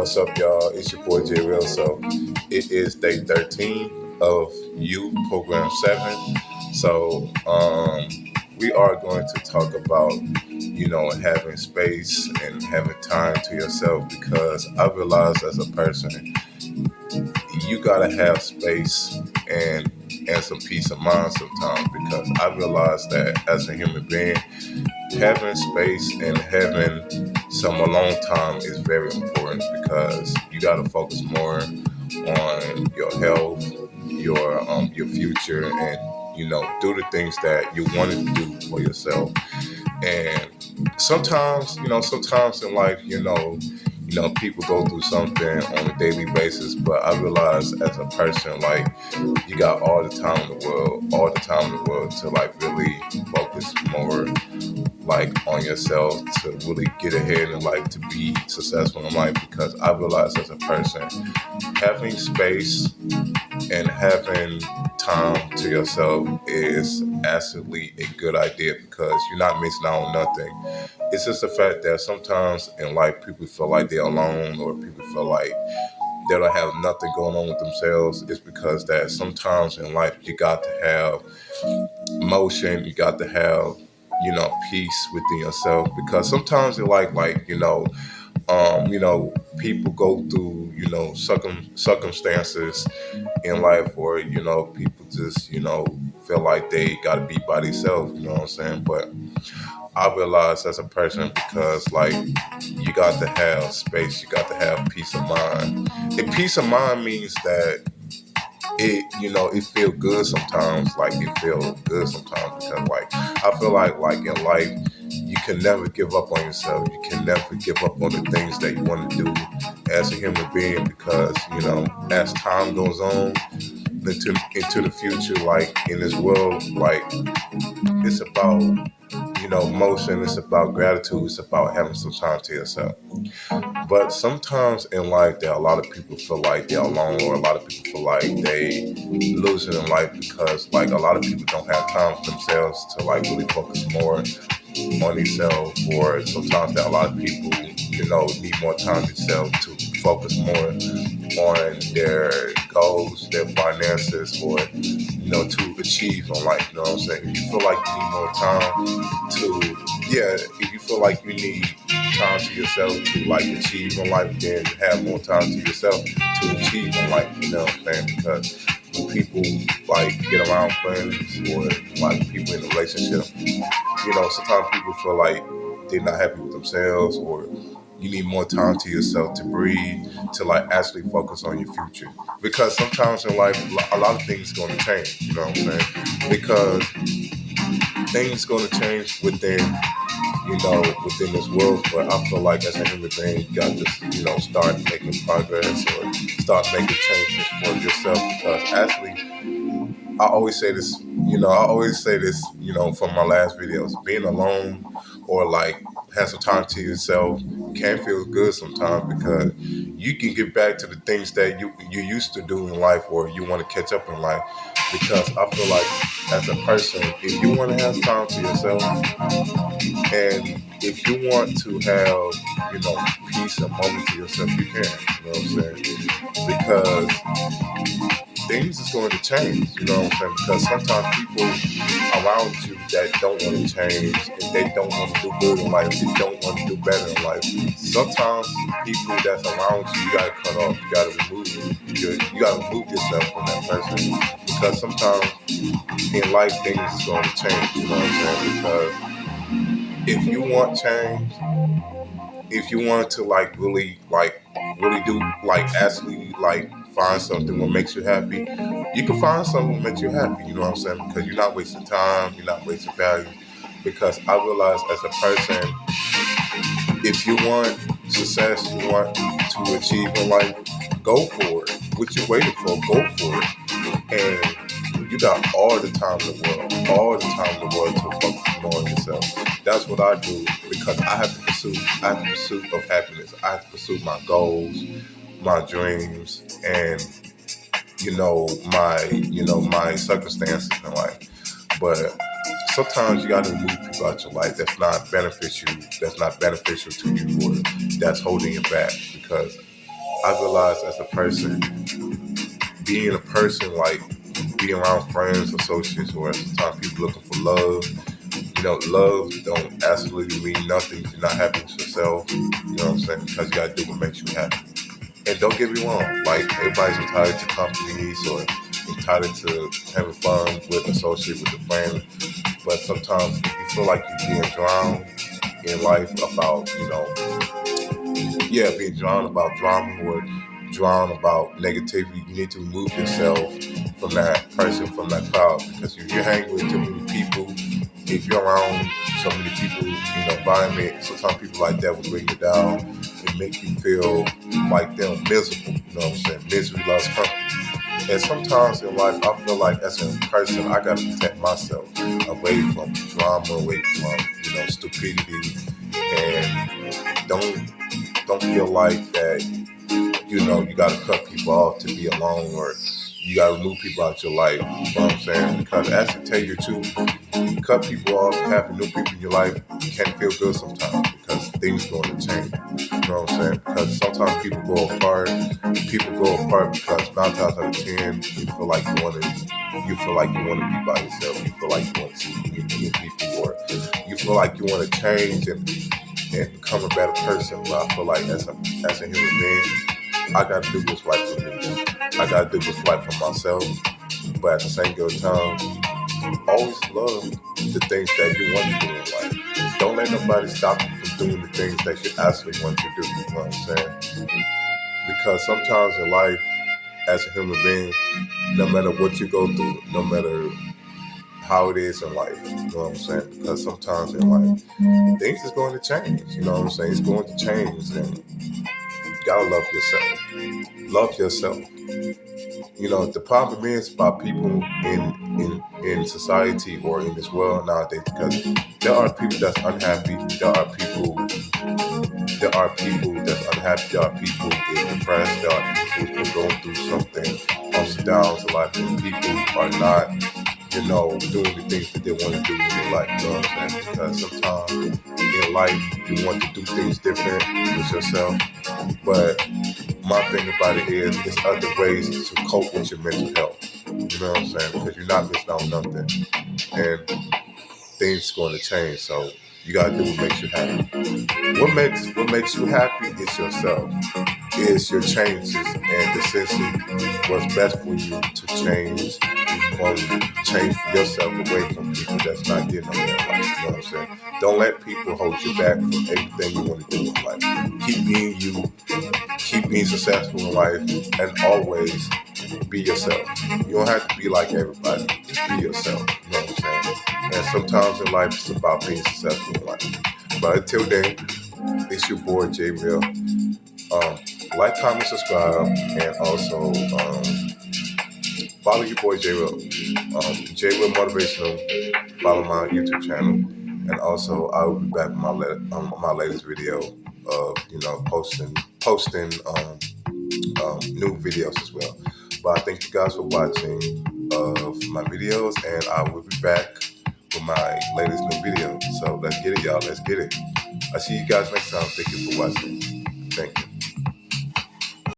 What's up, y'all? It's your boy J Real. So it is day 13 of You Program 7. So we are going to talk about, having space and having time to yourself because I realize as a person, you gotta have space and some peace of mind sometimes because I realize that as a human being, having space and having some alone time is very important because you got to focus more on your health, your future, and do the things that you want to do for yourself. And sometimes in life, people go through something on a daily basis, but I realize as a person, like, you got all the time in the world to like really focus more like on yourself to really get ahead in life to be successful in life because I realize as a person having space and having time to yourself is absolutely a good idea because you're not missing out on nothing. It's just the fact that sometimes in life people feel like they're alone or people feel like they don't have nothing going on with themselves. It's because that sometimes in life you got to have motion, you got to have peace within yourself because sometimes in life, people go through circumstances in life where people just feel like they got to be by themselves. You know what I'm saying? But I realize as a person because like you got to have space, you got to have peace of mind. And peace of mind means that it feel good sometimes. Like it feel good sometimes because like I feel like in life you can never give up on yourself. You can never give up on the things that you want to do as a human being because as time goes on into the future, like in this world, like it's about motion, it's about gratitude, it's about having some time to yourself. But sometimes in life, there are a lot of people feel like they're alone, or a lot of people feel like they losing in life because like a lot of people don't have time for themselves to like really focus more on themselves. Or sometimes there are a lot of people, need more time themselves to focus more on their goals, their finances, or to achieve on life. You know what I'm saying? If you feel like you need more time to, yeah, if you feel like you need time to yourself to like achieve in life, then have more time to yourself to achieve in life. You know what I'm saying? Because when people like get around friends or like people in a relationship, sometimes people feel like they're not happy with themselves or you need more time to yourself to breathe, to like actually focus on your future. Because sometimes in life, a lot of things going to change, you know what I'm saying? Because things going to change within this world. But I feel like as a human being, you got to, start making progress or start making changes for yourself. Because actually, I always say this, from my last videos, being alone or like have some time to yourself can feel good sometimes because you can get back to the things that you used to do in life or you want to catch up in life. Because I feel like as a person, if you want to have time to yourself and if you want to have, peace and moment to yourself, you can, you know what I'm saying? Because things is going to change, you know what I'm saying? Because sometimes people around you that don't want to change and they don't want to do good in life, they don't want to do better in life. Sometimes people that's around you, you gotta cut off, you gotta you gotta remove yourself from that person. Because sometimes in life things is going to change, you know what I'm saying? Because if you want change, if you want to really do like actually like find something that makes you happy, you can find something that makes you happy, you know what I'm saying? Because you're not wasting time, you're not wasting value. Because I realize as a person, if you want success, you want to achieve in life, go for it. What you waiting for, go for it. And you got all the time in the world, all the time in the world to focus more on yourself. That's what I do because I have to pursue of happiness. I have to pursue my goals, my dreams, and my circumstances in life. But sometimes you got to remove people out your life that's not beneficial to you, or that's holding you back. Because I realized as a person, being a person like being around friends, associates, or sometimes people looking for love. Love don't absolutely mean nothing if you're not happy with yourself. You know what I'm saying? Because you gotta do what makes you happy. And don't get me wrong, like everybody's entitled to companies or entitled to having fun with associate with a friend. But sometimes if you feel like you're being drowned in life about, being drawn about drama or drawn about negativity, you need to remove yourself from that person, from that crowd. Because if you're hanging with too many people, if you're around so many people in the environment, sometimes people like that will bring you down and make you feel like they're miserable. You know what I'm saying? Misery loves company. And sometimes in life, I feel like as a person, I gotta protect myself away from drama, away from stupidity, and don't feel like that, you got to cut people off to be alone or you got to remove people out your life. You know what I'm saying? Because as to tell you the truth, cut people off, having new people in your life can feel good sometimes because things going to change. You know what I'm saying? Because sometimes people go apart. People go apart because 9 times out of 10, you feel like you want to be by yourself. You feel like you want to meet new people, or you feel like you want to change and become a better person. But I feel like as a human being, I gotta do what's right for me. I gotta do what's right for myself. But at the same good time, always love the things that you want to do in life. Don't let nobody stop you from doing the things that you actually want to do. You know what I'm saying? Because sometimes in life, as a human being, no matter what you go through, no matter how it is in life, you know what I'm saying? Because sometimes in life, things is going to change. You know what I'm saying? It's going to change, and you gotta love yourself. Love yourself. The problem is about people in society or in this world nowadays, because there are people that's unhappy. There are people that's unhappy. There are people that's depressed. There are people who are going through something, ups and downs. A lot of people are not, doing the things that they want to do in their life. You know what I'm saying? Because sometimes in life you want to do things different with yourself, but my thing about it is, there's other ways to cope with your mental health. You know what I'm saying? Because you're not missing out on nothing, and things going to change. So you gotta do what makes you happy. What makes you happy is yourself. Is your changes and decision what's best for you to change yourself away from people that's not getting on their life. You know what I'm saying? Don't let people hold you back from everything you want to do in life. Keep being you, keep being successful in life, and always be yourself. You don't have to be like everybody. Just be yourself. You know what I'm saying? And sometimes in life, it's about being successful in life. But until then, it's your boy J Real. Um, like, comment, subscribe, and also follow your boy J Real. J Real Motivational. Follow my YouTube channel, and also I will be back with my latest video of posting new videos as well. But I thank you guys for watching my videos, and I will be back with my latest new video. So let's get it, y'all. Let's get it. I'll see you guys next time. Thank you for watching. Thank you.